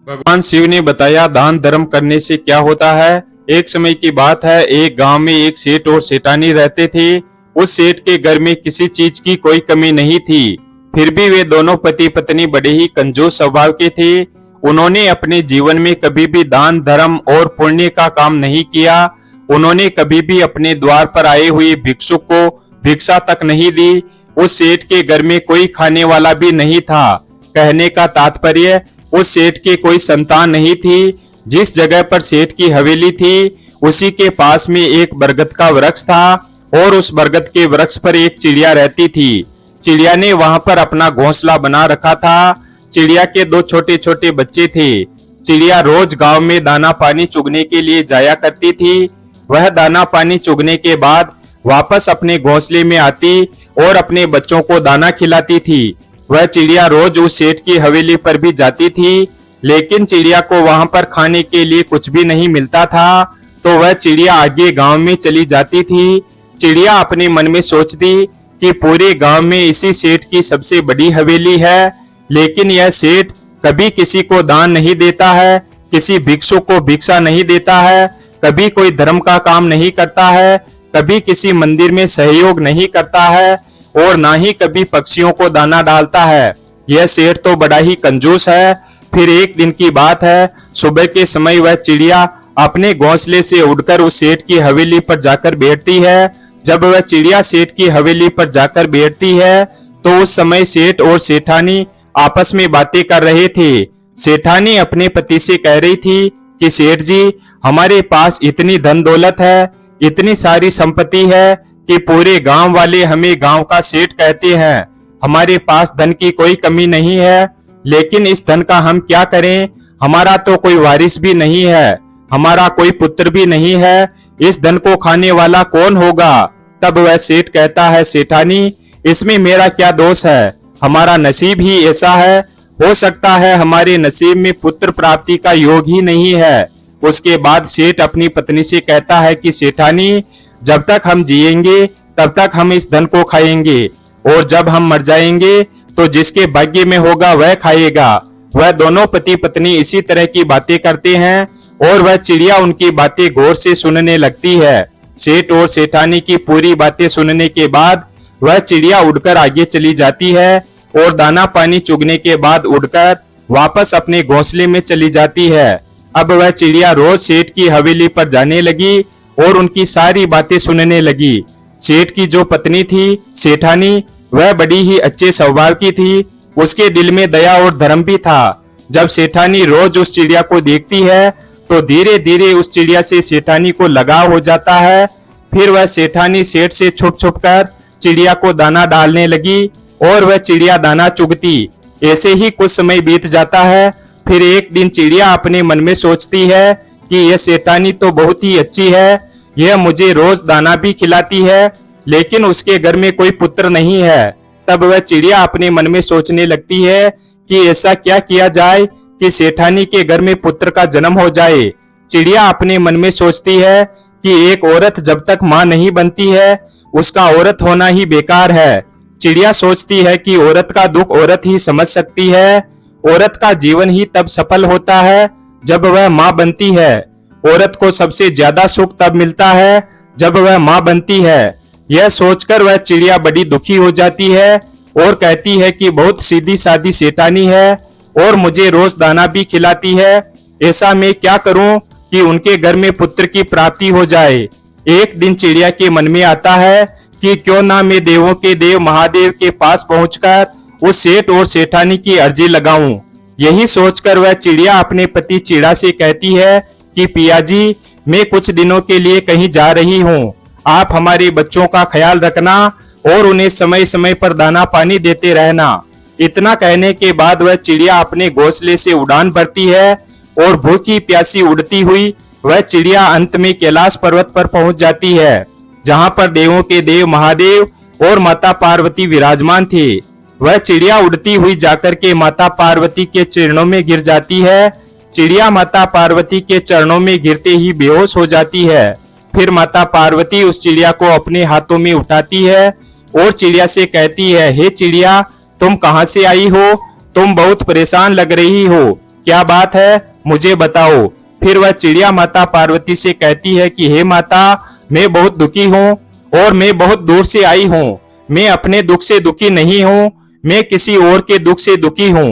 भगवान शिव ने बताया दान धर्म करने से क्या होता है। एक समय की बात है, एक गांव में एक सेठ और सेठानी रहते थे। उस सेठ के घर में किसी चीज की कोई कमी नहीं थी, फिर भी वे दोनों पति पत्नी बड़े ही कंजूस स्वभाव के थे। उन्होंने अपने जीवन में कभी भी दान धर्म और पुण्य का काम नहीं किया। उन्होंने कभी भी अपने द्वार पर आए हुए भिक्षुक को भिक्षा तक नहीं दी। उस सेठ के घर में कोई खाने वाला भी नहीं था। कहने का तात्पर्य, उस सेठ के कोई संतान नहीं थी। जिस जगह पर सेठ की हवेली थी उसी के पास में एक बरगद का वृक्ष था और उस बरगद के वृक्ष पर एक चिड़िया रहती थी। चिड़िया ने वहां पर अपना घोंसला बना रखा था। चिड़िया के दो छोटे छोटे बच्चे थे। चिड़िया रोज गांव में दाना पानी चुगने के लिए जाया करती थी। वह दाना पानी चुगने के बाद वापस अपने घोंसले में आती और अपने बच्चों को दाना खिलाती थी। वह चिड़िया रोज उस सेठ की हवेली पर भी जाती थी, लेकिन चिड़िया को वहां पर खाने के लिए कुछ भी नहीं मिलता था, तो वह चिड़िया आगे गांव में चली जाती थी। चिड़िया अपने मन में सोचती कि पूरे गांव में इसी सेठ की सबसे बड़ी हवेली है, लेकिन यह सेठ कभी किसी को दान नहीं देता है, किसी भिक्षुक को भिक्षा नहीं देता है, कभी कोई धर्म का काम नहीं करता है, कभी किसी मंदिर में सहयोग नहीं करता है और ना ही कभी पक्षियों को दाना डालता है। यह सेठ तो बड़ा ही कंजूस है। फिर एक दिन की बात है, सुबह के समय वह चिड़िया अपने घोंसले से उड़कर उस सेठ की हवेली पर जाकर बैठती है। जब वह चिड़िया सेठ की हवेली पर जाकर बैठती है तो उस समय सेठ और सेठानी आपस में बातें कर रहे थे। सेठानी अपने पति से कह रही थी कि सेठ जी, हमारे पास इतनी धन दौलत है, इतनी सारी संपत्ति है कि पूरे गांव वाले हमें गांव का सेठ कहते हैं। हमारे पास धन की कोई कमी नहीं है, लेकिन इस धन का हम क्या करें? हमारा तो कोई वारिस भी नहीं है, हमारा कोई पुत्र भी नहीं है, इस धन को खाने वाला कौन होगा? तब वह सेठ कहता है, सेठानी, इसमें मेरा क्या दोष है? हमारा नसीब ही ऐसा है। हो सकता है हमारे नसीब में पुत्र प्राप्ति का योग ही नहीं है। उसके बाद सेठ अपनी पत्नी से कहता है कि सेठानी, जब तक हम जिएंगे तब तक हम इस धन को खाएंगे और जब हम मर जाएंगे तो जिसके भाग्य में होगा वह खाएगा। वह दोनों पति पत्नी इसी तरह की बातें करते हैं और वह चिड़िया उनकी बातें गौर से सुनने लगती है। सेठ और सेठानी की पूरी बातें सुनने के बाद वह चिड़िया उड़कर आगे चली जाती है और दाना पानी चुगने के बाद उड़कर वापस अपने घोंसले में चली जाती है। अब वह चिड़िया रोज सेठ की हवेली पर जाने लगी और उनकी सारी बातें सुनने लगी। सेठ की जो पत्नी थी सेठानी, वह बड़ी ही अच्छे स्वभाव की थी। उसके दिल में दया और धर्म भी था। जब सेठानी रोज उस चिड़िया को देखती है तो धीरे धीरे उस चिड़िया से सेठानी को लगाव हो जाता है। फिर वह सेठानी सेठ से छुप छुप कर चिड़िया को दाना डालने लगी और वह चिड़िया दाना चुगती। ऐसे ही कुछ समय बीत जाता है। फिर एक दिन चिड़िया अपने मन में सोचती है कि यह सेठानी तो बहुत ही अच्छी है, यह मुझे रोज दाना भी खिलाती है, लेकिन उसके घर में कोई पुत्र नहीं है। तब वह चिड़िया अपने मन में सोचने लगती है कि ऐसा क्या किया जाए कि सेठानी के घर में पुत्र का जन्म हो जाए। चिड़िया अपने मन में सोचती है कि एक औरत जब तक मां नहीं बनती है उसका औरत होना ही बेकार है। चिड़िया सोचती है कि औरत का दुख औरत ही समझ सकती है। औरत का जीवन ही तब सफल होता है जब वह मां बनती है। औरत को सबसे ज्यादा सुख तब मिलता है जब वह मां बनती है। यह सोचकर वह चिड़िया बड़ी दुखी हो जाती है और कहती है कि बहुत सीधी सादी सेठानी है और मुझे रोज दाना भी खिलाती है। ऐसा मैं क्या करूं कि उनके घर में पुत्र की प्राप्ति हो जाए। एक दिन चिड़िया के मन में आता है कि क्यों ना मैं देवों के देव महादेव के पास पहुंचकर उस सेठ और सेठानी की अर्जी लगाऊं। यही सोचकर वह चिड़िया अपने पति चिड़ा से कहती है कि पिया जी, मैं कुछ दिनों के लिए कहीं जा रही हूँ, आप हमारे बच्चों का ख्याल रखना और उन्हें समय समय पर दाना पानी देते रहना। इतना कहने के बाद वह चिड़िया अपने घोंसले से उड़ान भरती है और भूखी प्यासी उड़ती हुई वह चिड़िया अंत में कैलाश पर्वत पर पहुंच जाती है, जहां पर देवों के देव महादेव और माता पार्वती विराजमान थे। वह चिड़िया उड़ती हुई जाकर के माता पार्वती के चरणों में गिर जाती है। चिड़िया माता पार्वती के चरणों में गिरते ही बेहोश हो जाती है। फिर माता पार्वती उस चिड़िया को अपने हाथों में उठाती है और चिड़िया से कहती है, हे चिड़िया, तुम कहां से आई हो? तुम बहुत परेशान लग रही हो। क्या बात है, मुझे बताओ। फिर वह चिड़िया माता पार्वती से कहती है कि हे माता, मैं बहुत दुखी हूँ और मैं बहुत दूर से आई हूँ। मैं अपने दुख से दुखी नहीं हूँ, मैं किसी और के दुख से दुखी हूँ।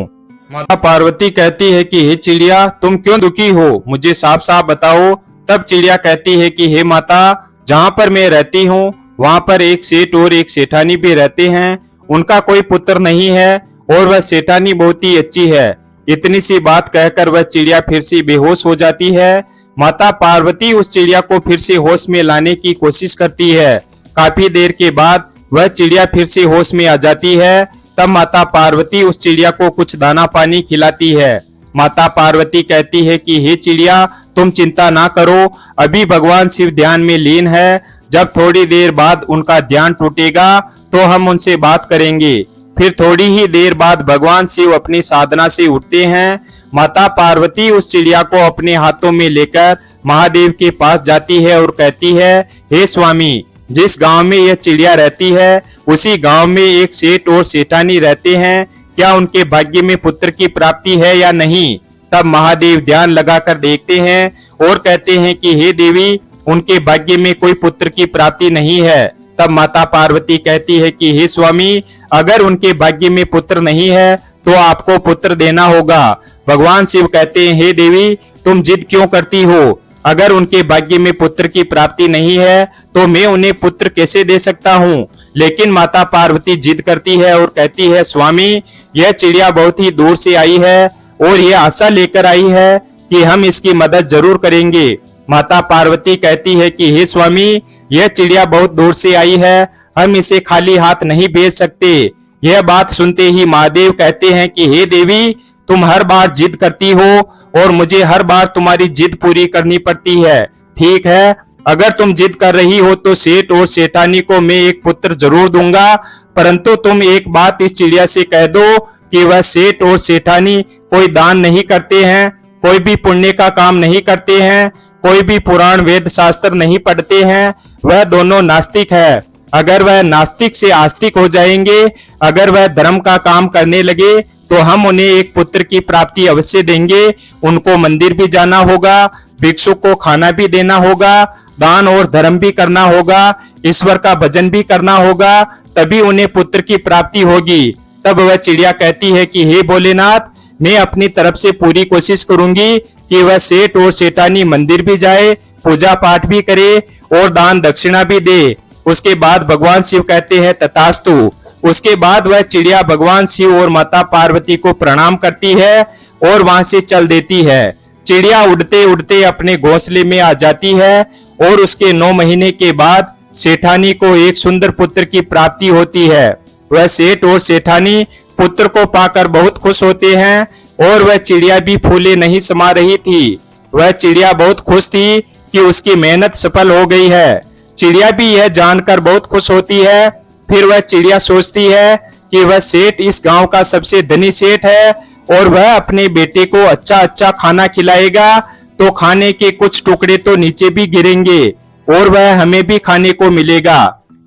माता पार्वती कहती है कि हे चिड़िया, तुम क्यों दुखी हो, मुझे साफ साफ बताओ। तब चिड़िया कहती है कि हे माता, जहाँ पर मैं रहती हूँ वहां पर एक सेठ और एक सेठानी भी रहते हैं। उनका कोई पुत्र नहीं है और वह सेठानी बहुत ही अच्छी है। इतनी सी बात कहकर वह चिड़िया फिर से बेहोश हो जाती है। माता पार्वती उस चिड़िया को फिर से होश में लाने की कोशिश करती है। काफी देर के बाद वह चिड़िया फिर से होश में आ जाती है। तब माता पार्वती उस चिड़िया को कुछ दाना पानी खिलाती है। माता पार्वती कहती है कि हे चिड़िया, तुम चिंता ना करो, अभी भगवान शिव ध्यान में लीन है। जब थोड़ी देर बाद उनका ध्यान टूटेगा तो हम उनसे बात करेंगे। फिर थोड़ी ही देर बाद भगवान शिव अपनी साधना से उठते हैं। माता पार्वती उस चिड़िया को अपने हाथों में लेकर महादेव के पास जाती है और कहती है, हे स्वामी, जिस गांव में यह चिड़िया रहती है उसी गांव में एक सेठ और सेठानी रहते हैं। क्या उनके भाग्य में पुत्र की प्राप्ति है या नहीं? तब महादेव ध्यान लगाकर देखते हैं और कहते हैं कि हे देवी, उनके भाग्य में कोई पुत्र की प्राप्ति नहीं है। तब माता पार्वती कहती है कि हे स्वामी, अगर उनके भाग्य में पुत्र नहीं है तो आपको पुत्र देना होगा। भगवान शिव कहते हैं, हे देवी, तुम जिद क्यों करती हो? अगर उनके भाग्य में पुत्र की प्राप्ति नहीं है तो मैं उन्हें पुत्र कैसे दे सकता हूँ? लेकिन माता पार्वती जिद करती है और कहती है, स्वामी, यह चिड़िया बहुत ही दूर से आई है और यह आशा लेकर आई है कि हम इसकी मदद जरूर करेंगे। माता पार्वती कहती है कि हे स्वामी, यह चिड़िया बहुत दूर से आई है, हम इसे खाली हाथ नहीं भेज सकते। यह बात सुनते ही महादेव कहते हैं कि हे देवी, तुम हर बार जिद करती हो और मुझे हर बार तुम्हारी जिद पूरी करनी पड़ती है। ठीक है, अगर तुम जिद कर रही हो तो सेठ और सेठानी को मैं एक पुत्र जरूर दूंगा, परंतु तुम एक बात इस चिड़िया से कह दो कि वह सेठ और सेठानी कोई दान नहीं करते हैं, कोई भी पुण्य का काम नहीं करते हैं, कोई भी पुराण वेद शास्त्र नहीं पढ़ते हैं, वह दोनों नास्तिक है। अगर वह नास्तिक से आस्तिक हो जाएंगे, अगर वह धर्म का काम करने लगे तो हम उन्हें एक पुत्र की प्राप्ति अवश्य देंगे। उनको मंदिर भी जाना होगा, भिक्षु को खाना भी देना होगा, दान और धर्म भी करना होगा, ईश्वर का भजन भी करना होगा, तभी उन्हें पुत्र की प्राप्ति होगी। तब वह चिड़िया कहती है कि हे भोलेनाथ, मैं अपनी तरफ से पूरी कोशिश करूंगी कि वह सेठ और सेठानी मंदिर भी जाए, पूजा पाठ भी करे और दान दक्षिणा भी दे। उसके बाद भगवान शिव कहते हैं तथास्तु। उसके बाद वह चिड़िया भगवान शिव और माता पार्वती को प्रणाम करती है और वहां से चल देती है। चिड़िया उड़ते उड़ते अपने घोंसले में आ जाती है और उसके 9 महीने के बाद सेठानी को एक सुंदर पुत्र की प्राप्ति होती है। वह सेठ और सेठानी पुत्र को पाकर बहुत खुश होते हैं और वह चिड़िया भी फूले नहीं समा रही थी। वह चिड़िया बहुत खुश थी कि उसकी मेहनत सफल हो गई है। चिड़िया भी यह जानकर बहुत खुश होती है। फिर वह चिड़िया सोचती है कि वह सेठ इस गांव का सबसे धनी सेठ है और वह अपने बेटे को अच्छा अच्छा खाना खिलाएगा तो खाने के कुछ टुकड़े तो नीचे भी गिरेंगे और वह हमें भी खाने को मिलेगा।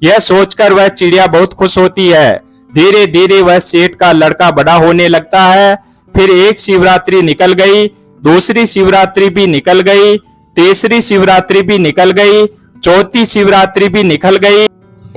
यह सोचकर वह चिड़िया बहुत खुश होती है। धीरे धीरे वह सेठ का लड़का बड़ा होने लगता है। फिर एक शिवरात्रि निकल गई, दूसरी शिवरात्रि भी निकल गई, तीसरी शिवरात्रि भी निकल गई, चौथी शिवरात्रि भी निकल गई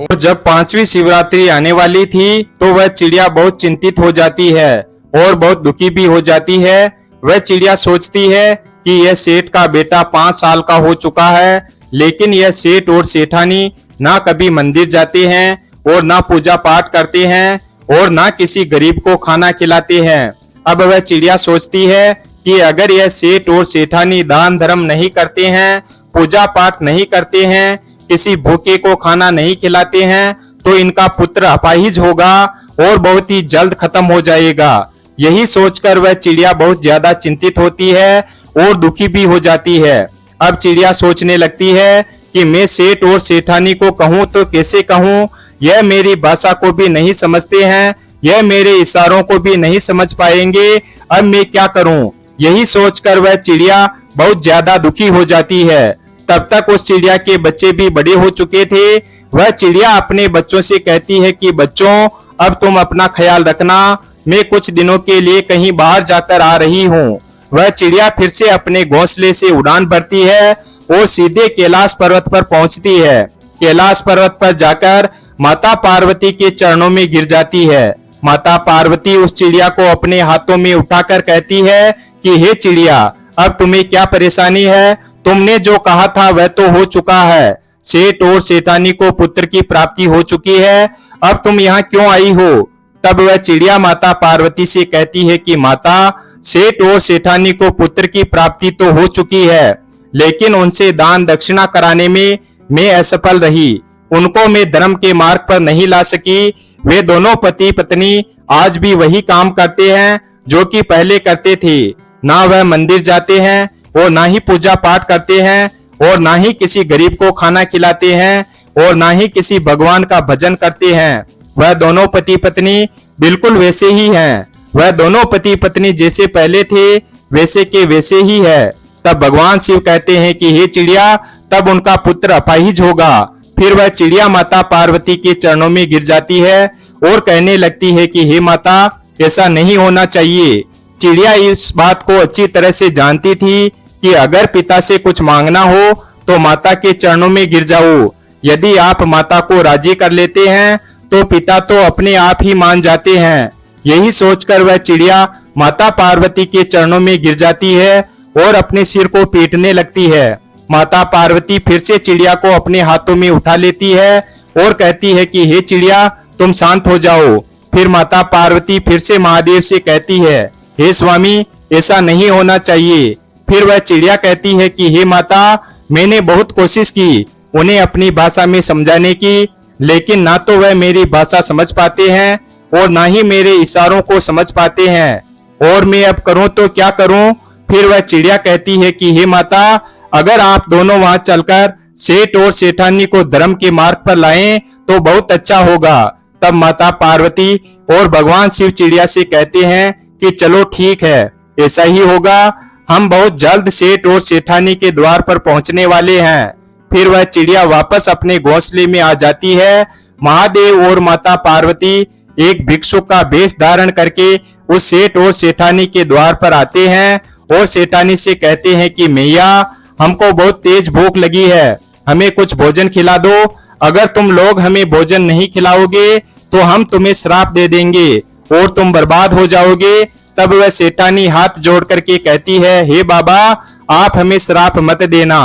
और जब 5वीं शिवरात्रि आने वाली थी तो वह चिड़िया बहुत चिंतित हो जाती है और बहुत दुखी भी हो जाती है। वह चिड़िया सोचती है कि यह सेठ का बेटा 5 साल का हो चुका है, लेकिन यह सेठ और सेठानी ना कभी मंदिर जाते हैं और ना पूजा पाठ करते हैं और ना किसी गरीब को खाना खिलाते हैं। अब वह चिड़िया सोचती है कि अगर यह सेठ और सेठानी दान धर्म नहीं करते हैं, पूजा पाठ नहीं करते हैं, किसी भूखे को खाना नहीं खिलाते हैं, तो इनका पुत्र अपाहिज होगा और बहुत ही जल्द खत्म हो जाएगा। यही सोचकर वह चिड़िया बहुत ज्यादा चिंतित होती है और दुखी भी हो जाती है। अब चिड़िया सोचने लगती है कि मैं सेठ और सेठानी को कहूँ तो कैसे कहूँ, यह मेरी भाषा को भी नहीं समझते हैं, यह मेरे इशारों को भी नहीं समझ पाएंगे, अब मैं क्या करूँ। यही सोचकर वह चिड़िया बहुत ज्यादा दुखी हो जाती है। तब तक उस चिड़िया के बच्चे भी बड़े हो चुके थे। वह चिड़िया अपने बच्चों से कहती है कि बच्चों, अब तुम अपना ख्याल रखना, मैं कुछ दिनों के लिए कहीं बाहर जाकर आ रही हूँ। वह चिड़िया फिर से अपने घोंसले से उड़ान भरती है और सीधे कैलाश पर्वत पर पहुंचती है। कैलाश पर्वत पर जाकर माता पार्वती के चरणों में गिर जाती है। माता पार्वती उस चिड़िया को अपने हाथों में उठाकर कहती है कि हे चिड़िया, अब तुम्हें क्या परेशानी है? तुमने जो कहा था वह तो हो चुका है। सेठ और सेठानी को पुत्र की प्राप्ति हो चुकी है। अब तुम यहाँ क्यों आई हो? तब वह चिड़िया माता पार्वती से कहती है कि माता, सेठ और सेठानी को पुत्र की प्राप्ति तो हो चुकी है, लेकिन उनसे दान दक्षिणा कराने में मैं असफल रही। उनको मैं धर्म के मार्ग पर नहीं ला सकी। वे दोनों पति पत्नी आज भी वही काम करते हैं जो कि पहले करते थे। ना वह मंदिर जाते हैं और ना ही पूजा पाठ करते हैं और ना ही किसी गरीब को खाना खिलाते हैं और ना ही किसी भगवान का भजन करते हैं। वह दोनों पति पत्नी बिल्कुल वैसे ही हैं। वह दोनों पति पत्नी जैसे पहले थे वैसे के वैसे ही है। तब भगवान शिव कहते हैं कि हे चिड़िया, तब उनका पुत्र अपाहिज होगा। फिर वह चिड़िया माता पार्वती के चरणों में गिर जाती है और कहने लगती है कि हे माता, ऐसा नहीं होना चाहिए। चिड़िया इस बात को अच्छी तरह से जानती थी कि अगर पिता से कुछ मांगना हो तो माता के चरणों में गिर जाओ। यदि आप माता को राजी कर लेते हैं तो पिता तो अपने आप ही मान जाते हैं। यही सोचकर वह चिड़िया माता पार्वती के चरणों में गिर जाती है और अपने सिर को पीटने लगती है। माता पार्वती फिर से चिड़िया को अपने हाथों में उठा लेती है और कहती है कि हे चिड़िया, तुम शांत हो जाओ। फिर माता पार्वती फिर से महादेव से कहती है, हे स्वामी, ऐसा नहीं होना चाहिए। फिर वह चिड़िया कहती है कि हे माता, मैंने बहुत कोशिश की उन्हें अपनी भाषा में समझाने की, लेकिन ना तो वह मेरी भाषा समझ पाते हैं और ना ही मेरे इशारों को समझ पाते हैं। और मैं अब करूं तो क्या करूं? फिर वह चिड़िया कहती है कि हे माता, अगर आप दोनों वहां चलकर सेठ और सेठानी को धर्म के मार्ग पर लाएं तो बहुत अच्छा होगा। तब माता पार्वती और भगवान शिव चिड़िया से कहते हैं कि चलो ठीक है, ऐसा ही होगा। हम बहुत जल्द सेठ और सेठानी के द्वार पर पहुंचने वाले हैं। फिर वह चिड़िया वापस अपने घोंसले में आ जाती है। महादेव और माता पार्वती एक भिक्षुक का वेश धारण करके उस सेठ और सेठानी के द्वार पर आते हैं और सेठानी से कहते हैं कि मैया, हमको बहुत तेज भूख लगी है, हमें कुछ भोजन खिला दो। अगर तुम लोग हमें भोजन नहीं खिलाओगे तो हम तुम्हें श्राप दे देंगे और तुम बर्बाद हो जाओगे। तब वह सेठानी हाथ जोड़ करके कहती है, हे बाबा, आप हमें श्राप मत देना,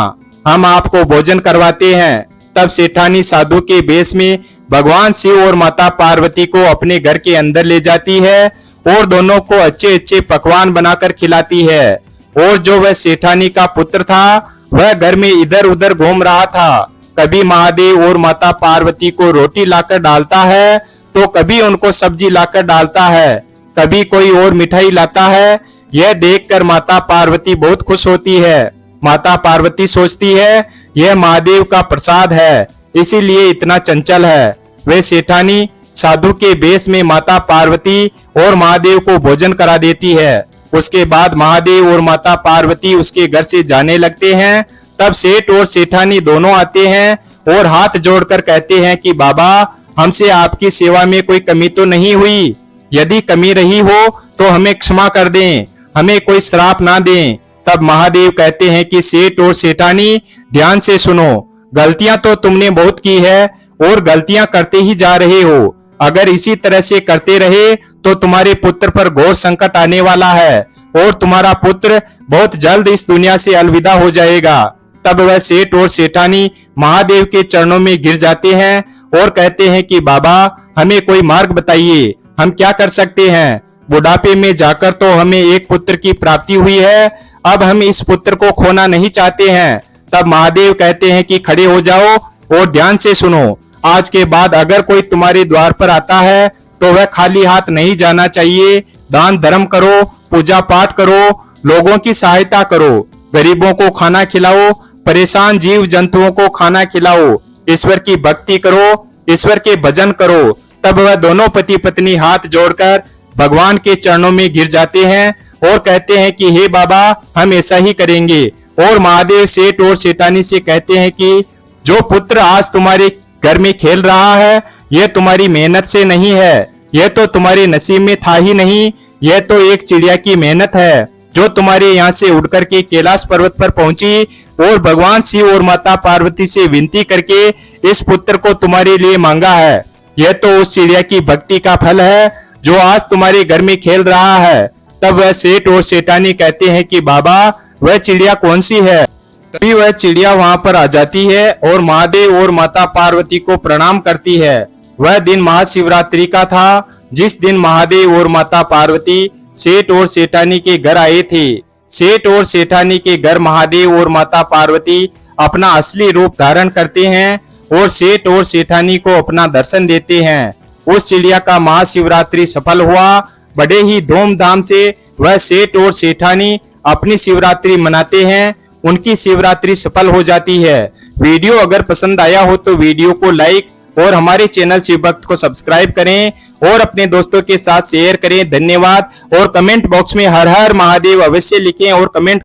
हम आपको भोजन करवाते हैं। तब सेठानी साधु के वेश में भगवान शिव और माता पार्वती को अपने घर के अंदर ले जाती है और दोनों को अच्छे अच्छे पकवान बनाकर खिलाती है। और जो वह सेठानी का पुत्र था वह घर में इधर उधर घूम रहा था। कभी महादेव और माता पार्वती को रोटी लाकर डालता है तो कभी उनको सब्जी लाकर डालता है, कभी कोई और मिठाई लाता है। यह देखकर माता पार्वती बहुत खुश होती है। माता पार्वती सोचती है यह महादेव का प्रसाद है, इसीलिए इतना चंचल है। वे सेठानी साधु के वेश में माता पार्वती और महादेव को भोजन करा देती है। उसके बाद महादेव और माता पार्वती उसके घर से जाने लगते हैं। तब सेठ और सेठानी दोनों आते हैं और हाथ जोड़कर कहते हैं कि बाबा, हमसे आपकी सेवा में कोई कमी तो नहीं हुई? यदि कमी रही हो तो हमें क्षमा कर दें, हमें कोई श्राप ना दें। तब महादेव कहते हैं कि सेठ और सेठानी, ध्यान से सुनो, गलतियां तो तुमने बहुत की है और गलतियां करते ही जा रहे हो। अगर इसी तरह से करते रहे तो तुम्हारे पुत्र पर घोर संकट आने वाला है और तुम्हारा पुत्र बहुत जल्द इस दुनिया से अलविदा हो जाएगा। तब वह सेठ और सेठानी महादेव के चरणों में गिर जाते हैं और कहते हैं कि बाबा, हमें कोई मार्ग बताइए, हम क्या कर सकते हैं? बुढ़ापे में जाकर तो हमें एक पुत्र की प्राप्ति हुई है, अब हम इस पुत्र को खोना नहीं चाहते हैं। तब महादेव कहते हैं कि खड़े हो जाओ और ध्यान से सुनो, आज के बाद अगर कोई तुम्हारे द्वार पर आता है तो वह खाली हाथ नहीं जाना चाहिए। दान धर्म करो, पूजा पाठ करो, लोगों की सहायता करो, गरीबों को खाना खिलाओ, परेशान जीव जंतुओं को खाना खिलाओ, ईश्वर की भक्ति करो, ईश्वर के भजन करो। तब वह दोनों पति पत्नी हाथ जोड़कर भगवान के चरणों में गिर जाते हैं और कहते हैं कि हे बाबा, हम ऐसा ही करेंगे। और महादेव सेठ और सेठानी से कहते हैं कि जो पुत्र आज तुम्हारे घर में खेल रहा है यह तुम्हारी मेहनत से नहीं है, यह तो तुम्हारे नसीब में था ही नहीं, यह तो एक चिड़िया की मेहनत है। जो तुम्हारे यहाँ से उड़ करके कैलाश पर्वत पर पहुंची और भगवान शिव और माता पार्वती से विनती करके इस पुत्र को तुम्हारे लिए मांगा है। यह तो उस चिड़िया की भक्ति का फल है जो आज तुम्हारे घर में खेल रहा है। तब वह सेठ और सेठानी कहते हैं कि बाबा वह चिड़िया कौन सी है। तभी वह चिड़िया वहां पर आ जाती है और महादेव और माता पार्वती को प्रणाम करती है। वह दिन महाशिवरात्रि का था जिस दिन महादेव और माता पार्वती सेठ और सेठानी के घर आए थे। सेठ और सेठानी के घर महादेव और माता पार्वती अपना असली रूप धारण करते हैं और सेठ और सेठानी को अपना दर्शन देते हैं। उस चिड़िया का महाशिवरात्रि सफल हुआ। बड़े ही धूमधाम से वह सेठ और सेठानी अपनी शिवरात्रि मनाते हैं। उनकी शिवरात्रि सफल हो जाती है। वीडियो अगर पसंद आया हो तो वीडियो को लाइक और हमारे चैनल शिव भक्त को सब्सक्राइब करें और अपने दोस्तों के साथ शेयर करें। धन्यवाद। और कमेंट बॉक्स में हर हर महादेव अवश्य लिखें और कमेंट